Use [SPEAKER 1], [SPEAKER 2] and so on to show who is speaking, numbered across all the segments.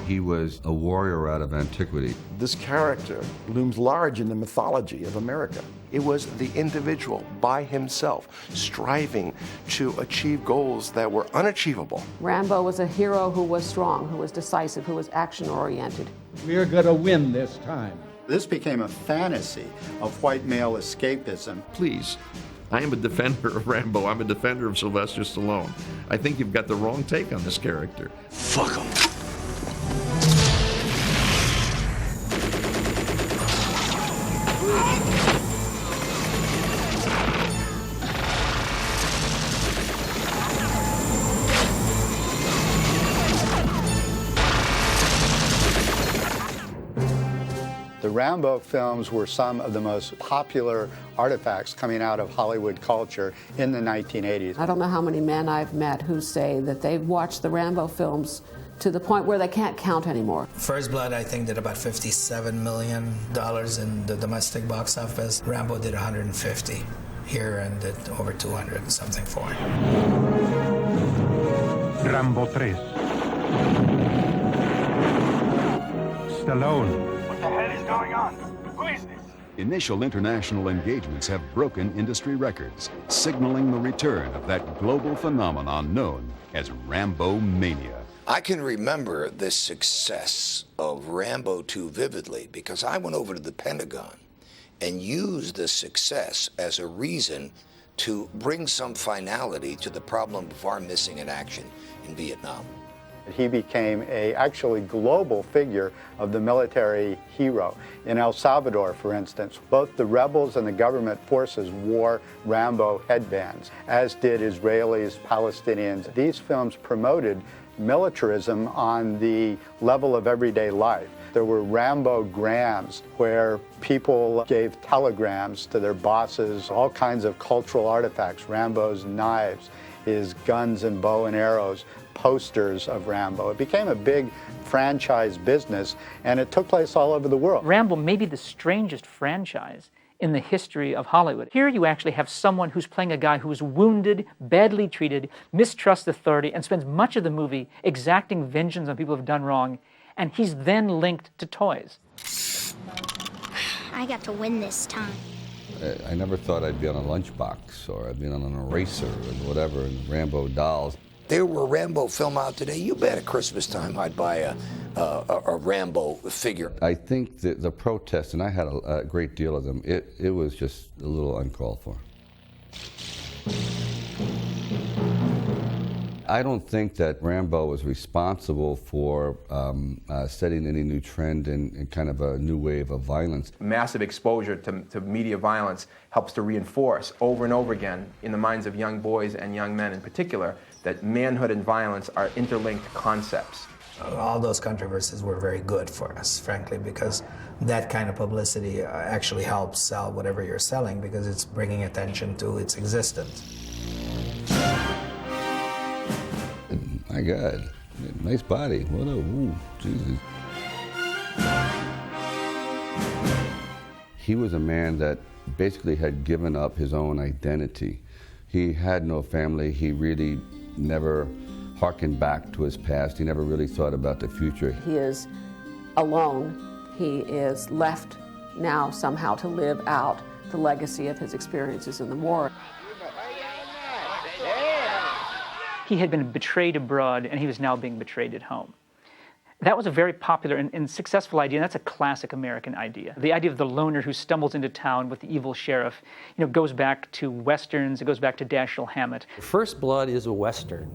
[SPEAKER 1] He was a warrior out of antiquity.
[SPEAKER 2] This character looms large in the mythology of America.
[SPEAKER 3] It was the individual by himself striving to achieve goals that were unachievable.
[SPEAKER 4] Rambo was a hero who was strong, who was decisive, who was action-oriented.
[SPEAKER 5] We're going to win this time.
[SPEAKER 6] This became a fantasy of white male escapism.
[SPEAKER 7] Please, I am a defender of Rambo. I'm a defender of Sylvester Stallone. I think you've got the wrong take on this character.
[SPEAKER 3] Fuck him.
[SPEAKER 6] The Rambo films were some of the most popular artifacts coming out of Hollywood culture in the 1980s.
[SPEAKER 4] I don't know how many men I've met who say that they've watched the Rambo films to the point where they can't count anymore.
[SPEAKER 8] First Blood, I think, did about $57 million in the domestic box office. Rambo did 150 here and did over 200 and something for it.
[SPEAKER 9] Rambo 3. Stallone.
[SPEAKER 10] What the hell is going on? Who is this?
[SPEAKER 11] Initial international engagements have broken industry records, signaling the return of that global phenomenon known as Rambo mania.
[SPEAKER 12] I can remember the success of Rambo 2 vividly because I went over to the Pentagon and used the success as a reason to bring some finality to the problem of our missing in action in Vietnam.
[SPEAKER 6] He became a actually global figure of the military hero. In El Salvador, for instance, both the rebels and the government forces wore Rambo headbands, as did Israelis, Palestinians. These films promoted militarism on the level of everyday life. There were Rambo grams where people gave telegrams to their bosses, all kinds of cultural artifacts, Rambo's knives, his guns and bow and arrows, posters of Rambo. It became a big franchise business, and it took place all over the world.
[SPEAKER 13] Rambo may be the strangest franchise in the history of Hollywood. Here you actually have someone who's playing a guy who is wounded, badly treated, mistrusts authority, and spends much of the movie exacting vengeance on people who have done wrong, and he's then linked to toys.
[SPEAKER 14] I got to win this time.
[SPEAKER 1] I never thought I'd be on a lunchbox or I'd be on an eraser or whatever, and Rambo dolls.
[SPEAKER 12] There were Rambo film out today. You bet at Christmas time I'd buy a Rambo figure.
[SPEAKER 1] I think that the protests, and I had a great deal of them, it was just a little uncalled for. I don't think that Rambo was responsible for setting any new trend in kind of a new wave of violence.
[SPEAKER 15] Massive exposure to media violence helps to reinforce over and over again in the minds of young boys and young men in particular that manhood and violence are interlinked concepts.
[SPEAKER 8] All those controversies were very good for us, frankly, because that kind of publicity actually helps sell whatever you're selling because it's bringing attention to its existence.
[SPEAKER 1] My God, nice body. What a, ooh, Jesus. He was a man that basically had given up his own identity. He had no family. He really never harkened back to his past. He never really thought about the future.
[SPEAKER 4] He is alone. He is left now somehow to live out the legacy of his experiences in the war.
[SPEAKER 13] He had been betrayed abroad, and he was now being betrayed at home. That was a very popular and successful idea, and that's a classic American idea. The idea of the loner who stumbles into town with the evil sheriff, goes back to Westerns, it goes back to Dashiell Hammett.
[SPEAKER 16] First Blood is a Western.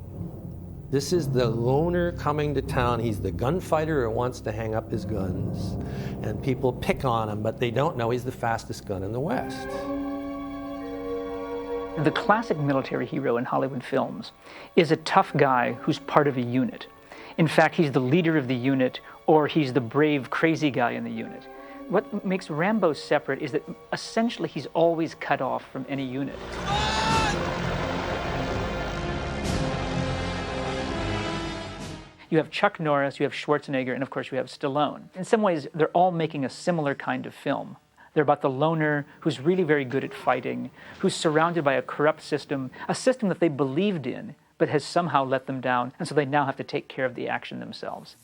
[SPEAKER 16] This is the loner coming to town. He's the gunfighter who wants to hang up his guns, and people pick on him, but they don't know he's the fastest gun in the West.
[SPEAKER 13] The classic military hero in Hollywood films is a tough guy who's part of a unit. In fact, he's the leader of the unit, or he's the brave, crazy guy in the unit. What makes Rambo separate is that essentially he's always cut off from any unit. You have Chuck Norris, you have Schwarzenegger, and of course you have Stallone. In some ways, they're all making a similar kind of film. They're about the loner who's really very good at fighting, who's surrounded by a corrupt system, a system that they believed in, but has somehow let them down, and so they now have to take care of the action themselves.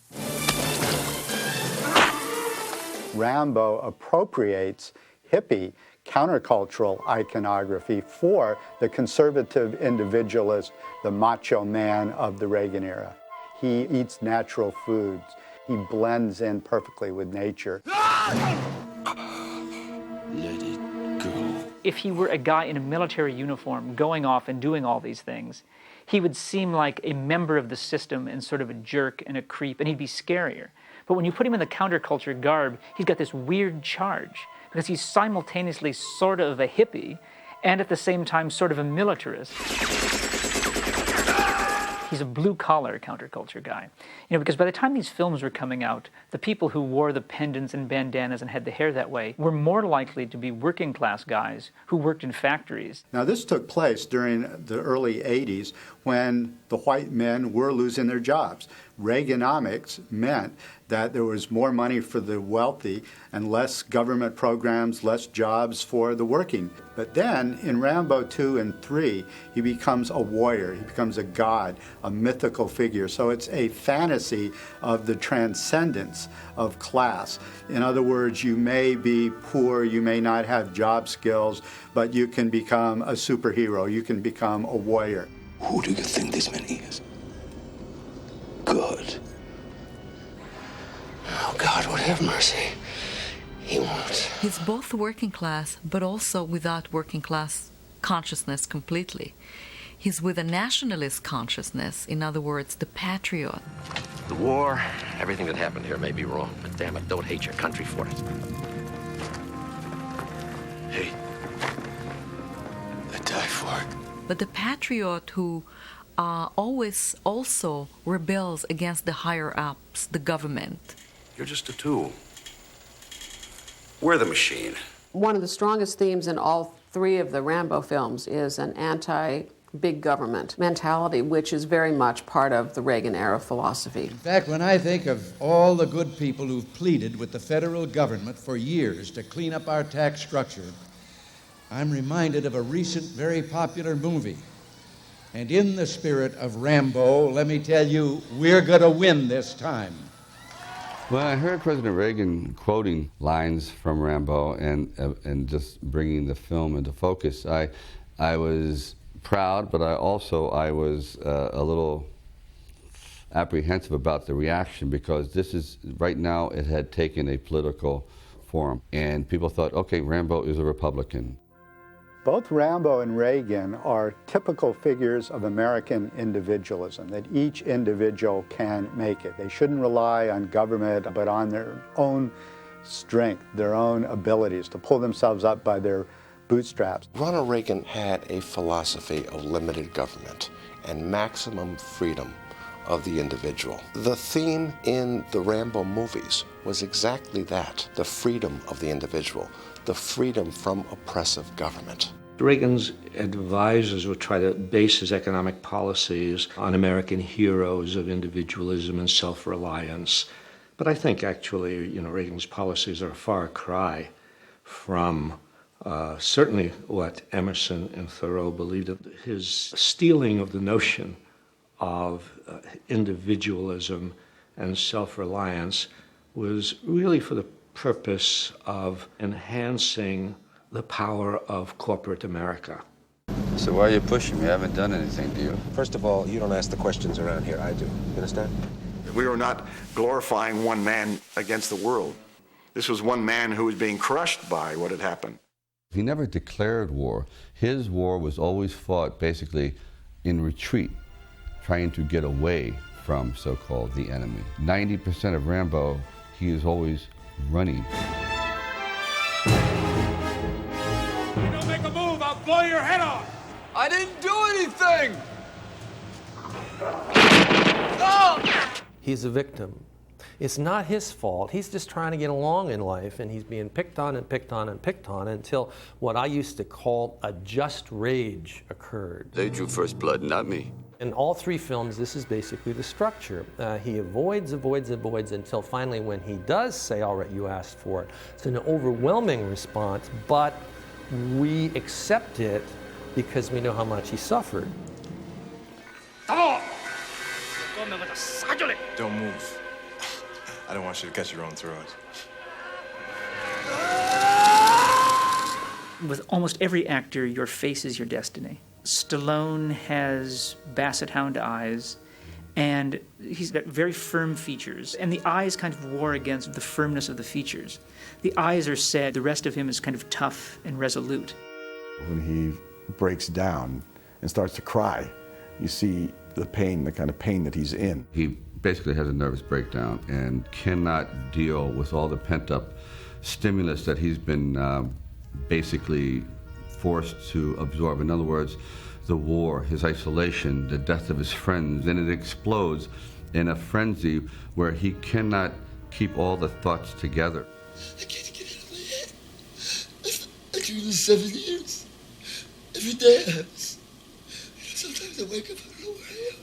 [SPEAKER 6] Rambo appropriates hippie countercultural iconography for the conservative individualist, the macho man of the Reagan era. He eats natural foods. He blends in perfectly with nature.
[SPEAKER 12] Let it go.
[SPEAKER 13] If he were a guy in a military uniform going off and doing all these things, he would seem like a member of the system and sort of a jerk and a creep, and he'd be scarier. But when you put him in the counterculture garb, he's got this weird charge because he's simultaneously sort of a hippie and at the same time sort of a militarist. He's a blue-collar counterculture guy. You know, because by the time these films were coming out, the people who wore the pendants and bandanas and had the hair that way were more likely to be working-class guys who worked in factories.
[SPEAKER 6] Now, this took place during the early 80s when the white men were losing their jobs. Reaganomics meant that there was more money for the wealthy and less government programs, less jobs for the working. But then in Rambo 2 and 3, he becomes a warrior, he becomes a god, a mythical figure. So it's a fantasy of the transcendence of class. In other words, you may be poor, you may not have job skills, but you can become a superhero, you can become a warrior.
[SPEAKER 12] Who do you think this man is? Good. Oh, God would have mercy. He won't.
[SPEAKER 9] He's both working class, but also without working class consciousness completely. He's with a nationalist consciousness, in other words, the patriot.
[SPEAKER 17] The war, everything that happened here may be wrong, but damn it, don't hate your country for it.
[SPEAKER 12] Hey, I die for it.
[SPEAKER 9] But the patriot who always also rebels against the higher-ups, the government.
[SPEAKER 17] You're just a tool. We're the machine.
[SPEAKER 4] One of the strongest themes in all three of the Rambo films is an anti-big government mentality, which is very much part of the Reagan-era philosophy.
[SPEAKER 5] In fact, when I think of all the good people who've pleaded with the federal government for years to clean up our tax structure, I'm reminded of a recent, very popular movie. And in the spirit of Rambo, let me tell you, we're going to win this time.
[SPEAKER 1] When I heard President Reagan quoting lines from Rambo and just bringing the film into focus, I was proud, but I was a little apprehensive about the reaction, because this is, right now, it had taken a political form. And people thought, okay, Rambo is a Republican.
[SPEAKER 6] Both Rambo and Reagan are typical figures of American individualism, that each individual can make it. They shouldn't rely on government, but on their own strength, their own abilities to pull themselves up by their bootstraps.
[SPEAKER 3] Ronald Reagan had a philosophy of limited government and maximum freedom of the individual. The theme in the Rambo movies was exactly that, the freedom of the individual, the freedom from oppressive government.
[SPEAKER 18] Reagan's advisors would try to base his economic policies on American heroes of individualism and self-reliance. But I think actually, Reagan's policies are a far cry from certainly what Emerson and Thoreau believed. His stealing of the notion of individualism and self-reliance was really for the purpose of enhancing the power of corporate America.
[SPEAKER 1] So why are you pushing me? I haven't done anything to you.
[SPEAKER 17] First of all, you don't ask the questions around here. I do. You understand?
[SPEAKER 2] We were not glorifying one man against the world. This was one man who was being crushed by what had happened.
[SPEAKER 1] He never declared war. His war was always fought basically in retreat, trying to get away from so-called the enemy. 90% of Rambo, he is always running.
[SPEAKER 10] You don't make a move, I'll blow your head off!
[SPEAKER 19] I didn't do anything!
[SPEAKER 16] He's a victim. It's not his fault. He's just trying to get along in life, and he's being picked on and picked on and picked on until what I used to call a just rage occurred.
[SPEAKER 17] They drew first blood, not me.
[SPEAKER 16] In all three films, this is basically the structure. He avoids until finally when he does say, all right, you asked for it, it's an overwhelming response, but we accept it because we know how much he suffered.
[SPEAKER 10] Don't move.
[SPEAKER 20] I don't want you to cut your own throat.
[SPEAKER 13] With almost every actor, your face is your destiny. Stallone has basset hound eyes, and he's got very firm features, and the eyes kind of war against the firmness of the features. The eyes are sad, the rest of him is kind of tough and resolute.
[SPEAKER 21] When he breaks down and starts to cry, you see the pain, the kind of pain that he's in.
[SPEAKER 1] He basically has a nervous breakdown and cannot deal with all the pent-up stimulus that he's been basically forced to absorb. In other words, the war, his isolation, the death of his friends, and it explodes in a frenzy where he cannot keep all the thoughts together.
[SPEAKER 22] I can't get it out of my head. I do this 7 years. Every day it hurts. Sometimes I wake up, I don't know where I am.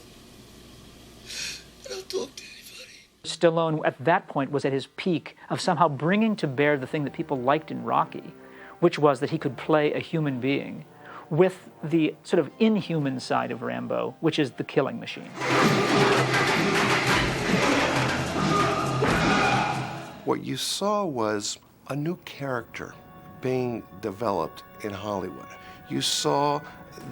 [SPEAKER 22] I don't talk to anybody.
[SPEAKER 13] Stallone, at that point, was at his peak of somehow bringing to bear the thing that people liked in Rocky, which was that he could play a human being with the sort of inhuman side of Rambo, which is the killing machine.
[SPEAKER 3] What you saw was a new character being developed in Hollywood. You saw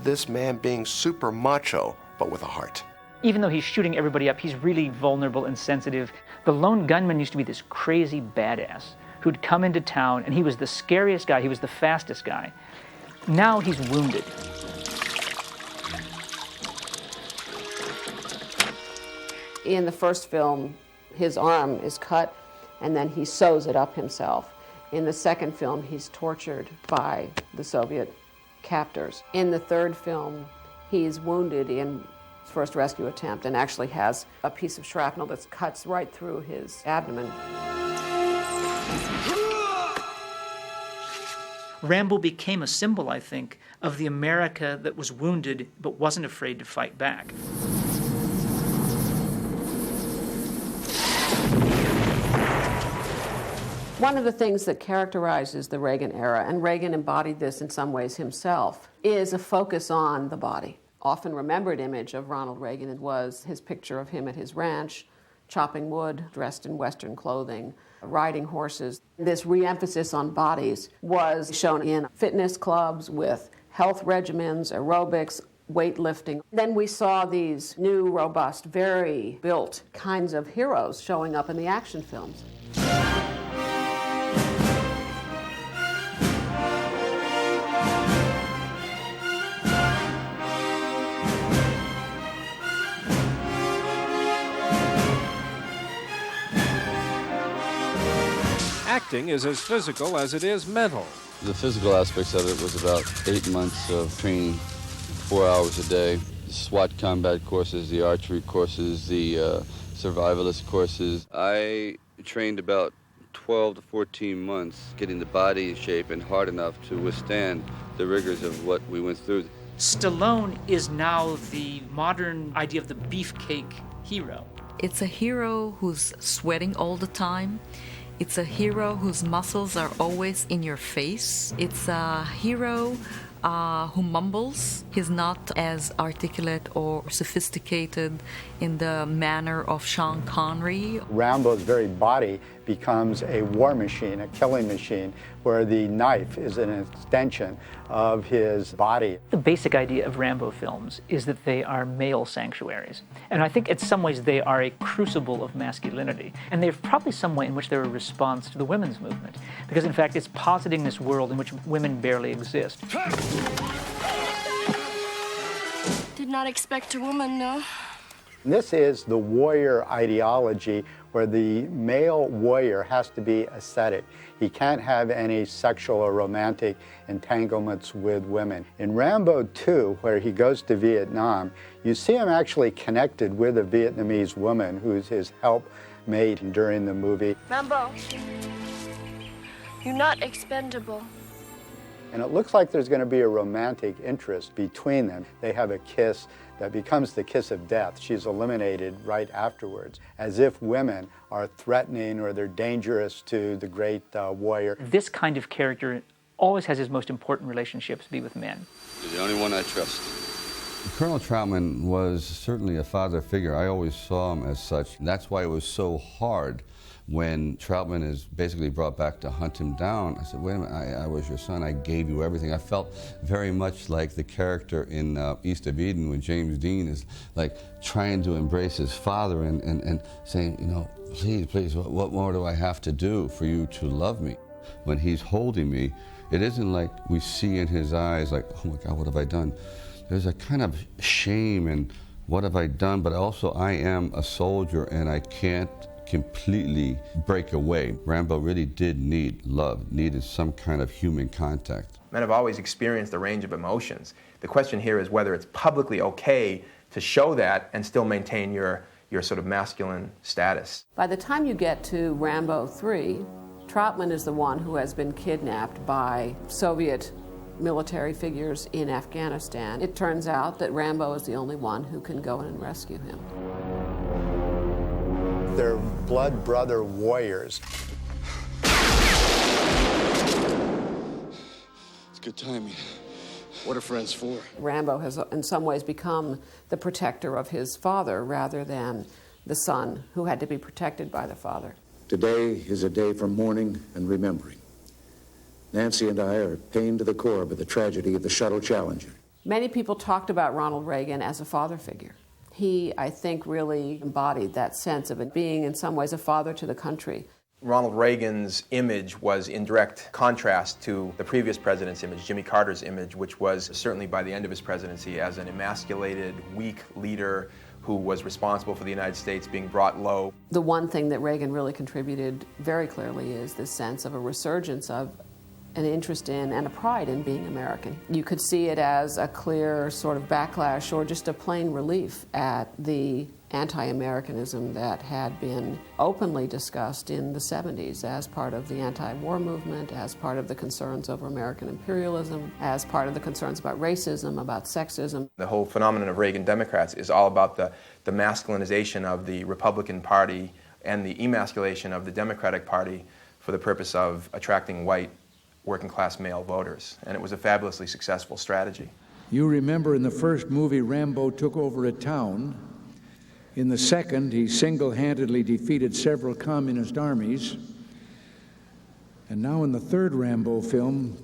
[SPEAKER 3] this man being super macho, but with a heart.
[SPEAKER 13] Even though he's shooting everybody up, he's really vulnerable and sensitive. The lone gunman used to be this crazy badass who'd come into town, and he was the scariest guy, he was the fastest guy. Now he's wounded.
[SPEAKER 4] In the first film, his arm is cut, and then he sews it up himself. In the second film, he's tortured by the Soviet captors. In the third film, he's wounded in his first rescue attempt and actually has a piece of shrapnel that cuts right through his abdomen.
[SPEAKER 13] Rambo became a symbol, I think, of the America that was wounded but wasn't afraid to fight back.
[SPEAKER 4] One of the things that characterizes the Reagan era, and Reagan embodied this in some ways himself, is a focus on the body. Often remembered image of Ronald Reagan was his picture of him at his ranch, chopping wood, dressed in Western clothing, riding horses. This re-emphasis on bodies was shown in fitness clubs with health regimens, aerobics, weightlifting. Then we saw these new, robust, very built kinds of heroes showing up in the action films.
[SPEAKER 23] Acting is as physical as it is mental.
[SPEAKER 1] The physical aspects of it was about 8 months of training, 4 hours a day. The SWAT combat courses, the archery courses, the survivalist courses. I trained about 12 to 14 months getting the body in shape and hard enough to withstand the rigors of what we went through.
[SPEAKER 13] Stallone is now the modern idea of the beefcake hero.
[SPEAKER 9] It's a hero who's sweating all the time. It's a hero whose muscles are always in your face. It's a hero who mumbles. He's not as articulate or sophisticated in the manner of Sean Connery.
[SPEAKER 6] Rambo's very body becomes a war machine, a killing machine, where the knife is an extension of his body.
[SPEAKER 13] The basic idea of Rambo films is that they are male sanctuaries. And I think in some ways they are a crucible of masculinity. And they're probably some way in which they're a response to the women's movement. Because in fact, it's positing this world in which women barely exist.
[SPEAKER 24] Did not expect a woman, no.
[SPEAKER 6] This is the warrior ideology where the male warrior has to be ascetic. He can't have any sexual or romantic entanglements with women. In Rambo 2, where he goes to Vietnam, you see him actually connected with a Vietnamese woman who's his helpmate during the movie.
[SPEAKER 24] Rambo, you're not expendable.
[SPEAKER 6] And it looks like there's going to be a romantic interest between them. They have a kiss that becomes the kiss of death. She's eliminated right afterwards, as if women are threatening or they're dangerous to the great warrior.
[SPEAKER 13] This kind of character always has his most important relationships be with men.
[SPEAKER 1] You're the only one I trust. Colonel Troutman was certainly a father figure. I always saw him as such. And that's why it was so hard when Troutman is basically brought back to hunt him down. I said, wait a minute, I was your son, I gave you everything. I felt very much like the character in East of Eden when James Dean is like trying to embrace his father and saying, you know, please, what more do I have to do for you to love me? When he's holding me, it isn't like we see in his eyes like, oh my God, what have I done? There's a kind of shame and what have I done, but also I am a soldier and I can't completely break away. Rambo really did need love, needed some kind of human contact.
[SPEAKER 15] Men have always experienced a range of emotions. The question here is whether it's publicly okay to show that and still maintain your sort of masculine status.
[SPEAKER 4] By the time you get to Rambo 3, Troutman is the one who has been kidnapped by Soviet military figures in Afghanistan. It turns out that Rambo is the only one who can go in and rescue him.
[SPEAKER 6] They're blood brother warriors.
[SPEAKER 22] It's good timing. What are friends for?
[SPEAKER 4] Rambo has in some ways become the protector of his father rather than the son who had to be protected by the father.
[SPEAKER 7] Today is a day for mourning and remembering. Nancy and I are pained to the core by the tragedy of the Shuttle Challenger.
[SPEAKER 4] Many people talked about Ronald Reagan as a father figure. He, I think, really embodied that sense of it being in some ways a father to the country.
[SPEAKER 15] Ronald Reagan's image was in direct contrast to the previous president's image, Jimmy Carter's image, which was certainly by the end of his presidency as an emasculated, weak leader who was responsible for the United States being brought low.
[SPEAKER 4] The one thing that Reagan really contributed very clearly is this sense of a resurgence of an interest in and a pride in being American. You could see it as a clear sort of backlash or just a plain relief at the anti-Americanism that had been openly discussed in the 70s as part of the anti-war movement, as part of the concerns over American imperialism, as part of the concerns about racism, about sexism.
[SPEAKER 15] The whole phenomenon of Reagan Democrats is all about the masculinization of the Republican Party and the emasculation of the Democratic Party for the purpose of attracting white working-class male voters, and it was a fabulously successful strategy.
[SPEAKER 5] You remember in the first movie, Rambo took over a town. In the second, he single-handedly defeated several communist armies. And now in the third Rambo film,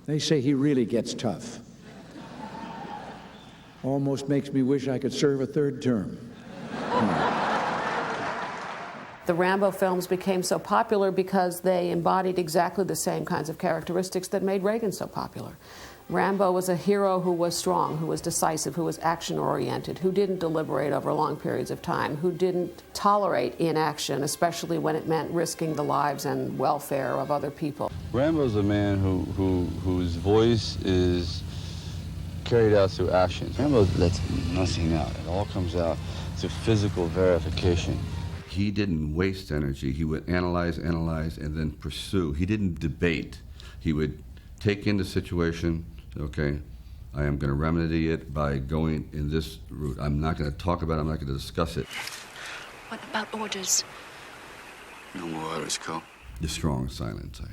[SPEAKER 5] they say he really gets tough. Almost makes me wish I could serve a third term.
[SPEAKER 4] The Rambo films became so popular because they embodied exactly the same kinds of characteristics that made Reagan so popular. Rambo was a hero who was strong, who was decisive, who was action-oriented, who didn't deliberate over long periods of time, who didn't tolerate inaction, especially when it meant risking the lives and welfare of other people.
[SPEAKER 1] Rambo's a man whose voice is carried out through action. Rambo lets nothing out. It all comes out through physical verification. He didn't waste energy. He would analyze, and then pursue. He didn't debate. He would take in the situation, okay, I am going to remedy it by going in this route. I'm not going to talk about it. I'm not going to discuss it.
[SPEAKER 24] What about orders?
[SPEAKER 22] No more orders, Co.
[SPEAKER 1] The strong, silent type.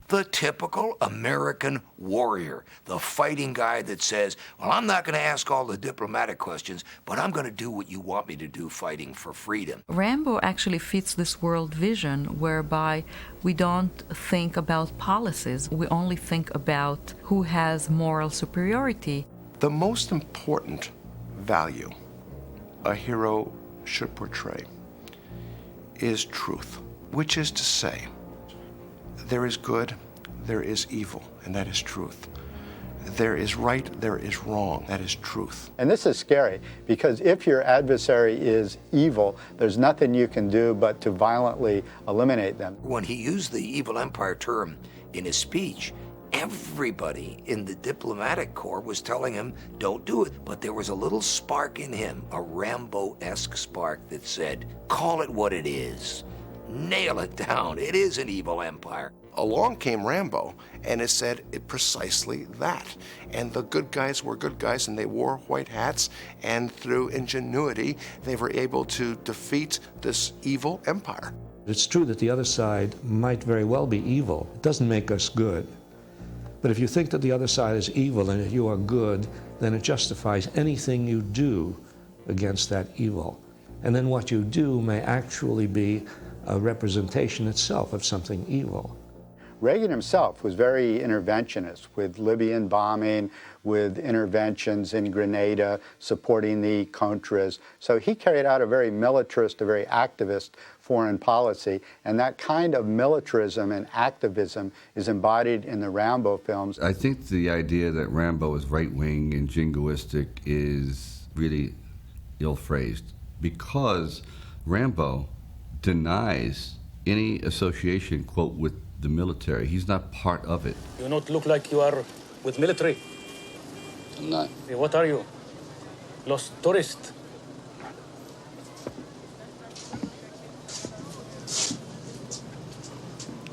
[SPEAKER 12] The typical American warrior, the fighting guy that says, well, I'm not going to ask all the diplomatic questions, but I'm going to do what you want me to do fighting for freedom.
[SPEAKER 9] Rambo actually fits this world vision whereby we don't think about policies, we only think about who has moral superiority.
[SPEAKER 3] The most important value a hero should portray is truth, which is to say, there is good, there is evil, and that is truth. There is right, there is wrong, that is truth.
[SPEAKER 6] And this is scary, because if your adversary is evil, there's nothing you can do but to violently eliminate them.
[SPEAKER 12] When he used the evil empire term in his speech, everybody in the diplomatic corps was telling him, don't do it. But there was a little spark in him, a Rambo-esque spark that said, call it what it is. Nail it down. It is an evil empire.
[SPEAKER 3] Along came Rambo, and it said precisely that. And the good guys were good guys, and they wore white hats, and through ingenuity, they were able to defeat this evil empire.
[SPEAKER 18] It's true that the other side might very well be evil. It doesn't make us good. But if you think that the other side is evil and that you are good, then it justifies anything you do against that evil. And then what you do may actually be a representation itself of something evil.
[SPEAKER 6] Reagan himself was very interventionist with Libyan bombing, with interventions in Grenada, supporting the Contras. So he carried out a very militarist, a very activist foreign policy, and that kind of militarism and activism is embodied in the Rambo films.
[SPEAKER 1] I think the idea that Rambo is right-wing and jingoistic is really ill-phrased, because Rambo denies any association, quote, with the military. He's not part of it.
[SPEAKER 8] You not look like you are with military.
[SPEAKER 1] I'm not.
[SPEAKER 8] What are you? Los tourists?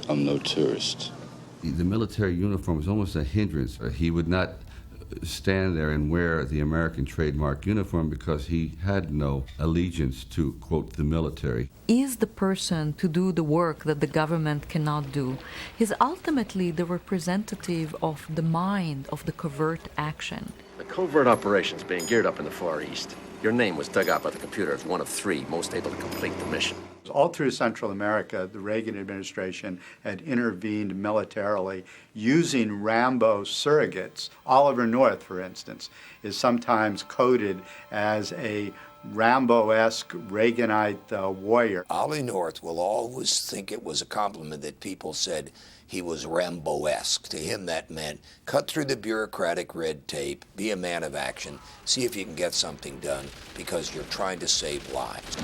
[SPEAKER 1] I'm no tourist. The military uniform is almost a hindrance. He would not stand there and wear the American trademark uniform because he had no allegiance to, quote, the military.
[SPEAKER 9] Is the person to do the work that the government cannot do. He's ultimately the representative of the mind of the covert action.
[SPEAKER 17] The covert operations being geared up in the Far East. Your name was dug out by the computer as one of 3 most able to complete the mission.
[SPEAKER 6] All through Central America, the Reagan administration had intervened militarily using Rambo surrogates. Oliver North, for instance, is sometimes coded as a Rambo-esque Reaganite warrior.
[SPEAKER 12] Ollie North will always think it was a compliment that people said he was Rambo-esque. To him, that meant cut through the bureaucratic red tape, be a man of action, see if you can get something done because you're trying to save lives.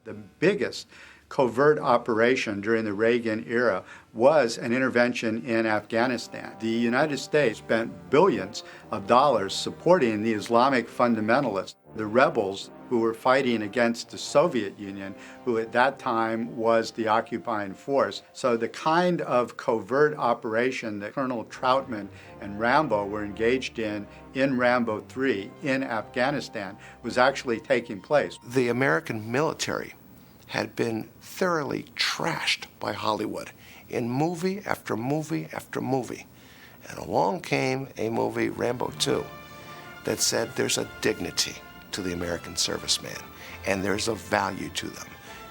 [SPEAKER 6] The biggest covert operation during the Reagan era was an intervention in Afghanistan. The United States spent billions of dollars supporting the Islamic fundamentalists, the rebels who were fighting against the Soviet Union, who at that time was the occupying force. So the kind of covert operation that Colonel Troutman and Rambo were engaged in Rambo 3 in Afghanistan was actually taking place.
[SPEAKER 3] The American military had been thoroughly trashed by Hollywood in movie after movie after movie. And along came a movie, Rambo 2, that said there's a dignity to the American serviceman, and there's a value to them,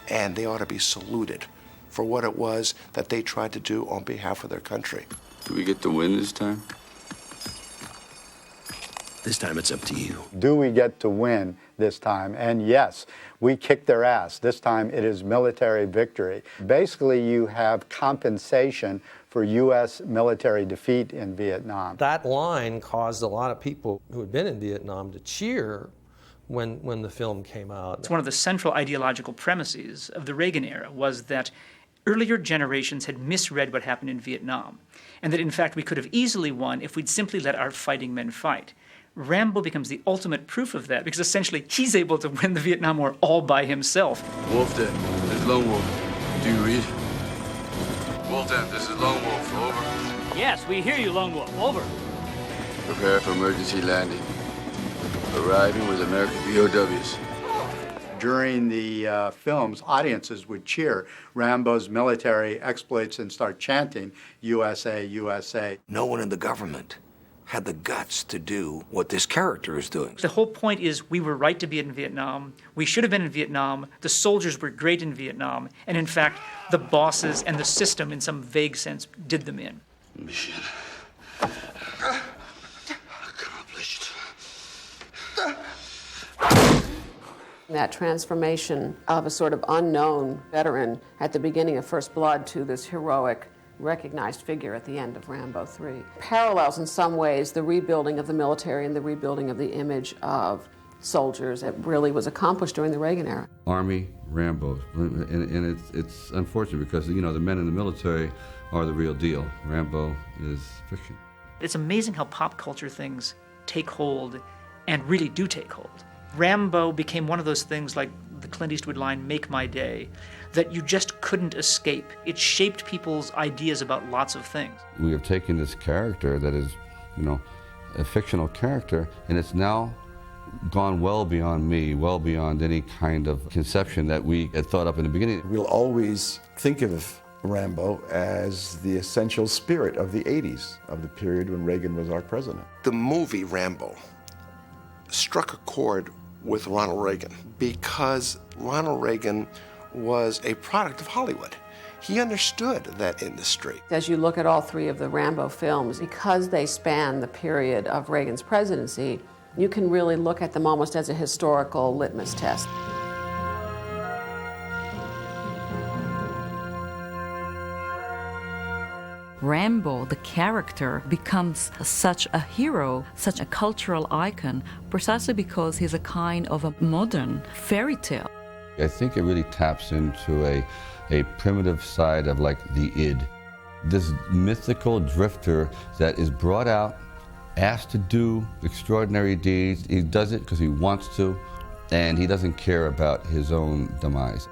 [SPEAKER 3] and they ought to be saluted for what it was that they tried to do on behalf of their country.
[SPEAKER 1] Do we get to win this time?
[SPEAKER 17] This time it's up to you.
[SPEAKER 6] Do we get to win this time? And yes, we kicked their ass. This time it is military victory. Basically, you have compensation for U.S. military defeat in Vietnam.
[SPEAKER 16] That line caused a lot of people who had been in Vietnam to cheer when the film came out.
[SPEAKER 13] It's one of the central ideological premises of the Reagan era was that earlier generations had misread what happened in Vietnam, and that in fact we could have easily won if we'd simply let our fighting men fight. Rambo becomes the ultimate proof of that because essentially he's able to win the Vietnam War all by himself.
[SPEAKER 1] Wolf Den, this is Lone Wolf. Do you read? Wolf Den, this is Lone Wolf. Over.
[SPEAKER 8] Yes, we hear you, Lone Wolf. Over.
[SPEAKER 1] Prepare for emergency landing. Arriving with American POWs.
[SPEAKER 6] During the films, audiences would cheer Rambo's military exploits and start chanting, USA, USA.
[SPEAKER 12] No one in the government had the guts to do what this character is doing.
[SPEAKER 13] The whole point is we were right to be in Vietnam. We should have been in Vietnam. The soldiers were great in Vietnam. And in fact, the bosses and the system, in some vague sense, did them in.
[SPEAKER 1] Mission accomplished.
[SPEAKER 4] That transformation of a sort of unknown veteran at the beginning of First Blood to this heroic, recognized figure at the end of Rambo 3 parallels in some ways the rebuilding of the military and the rebuilding of the image of soldiers that really was accomplished during the Reagan era.
[SPEAKER 1] Army Rambo, and it's unfortunate because, you know, the men in the military are the real deal. Rambo is fiction.
[SPEAKER 13] It's amazing how pop culture things take hold and really do take hold. Rambo became one of those things like the Clint Eastwood line, "Make my day," that you just couldn't escape. It shaped people's ideas about lots of things.
[SPEAKER 1] We have taken this character that is, you know, a fictional character, and it's now gone well beyond me, well beyond any kind of conception that we had thought up in the beginning.
[SPEAKER 21] We'll always think of Rambo as the essential spirit of the 80s, of the period when Reagan was our president.
[SPEAKER 3] The movie Rambo struck a chord with Ronald Reagan because Ronald Reagan was a product of Hollywood. He understood that industry.
[SPEAKER 4] As you look at all three of the Rambo films, because they span the period of Reagan's presidency, you can really look at them almost as a historical litmus test.
[SPEAKER 9] Rambo, the character, becomes such a hero, such a cultural icon, precisely because he's a kind of a modern fairy tale.
[SPEAKER 1] I think it really taps into a primitive side of like the id. This mythical drifter that is brought out, asked to do extraordinary deeds. He does it because he wants to, and he doesn't care about his own demise.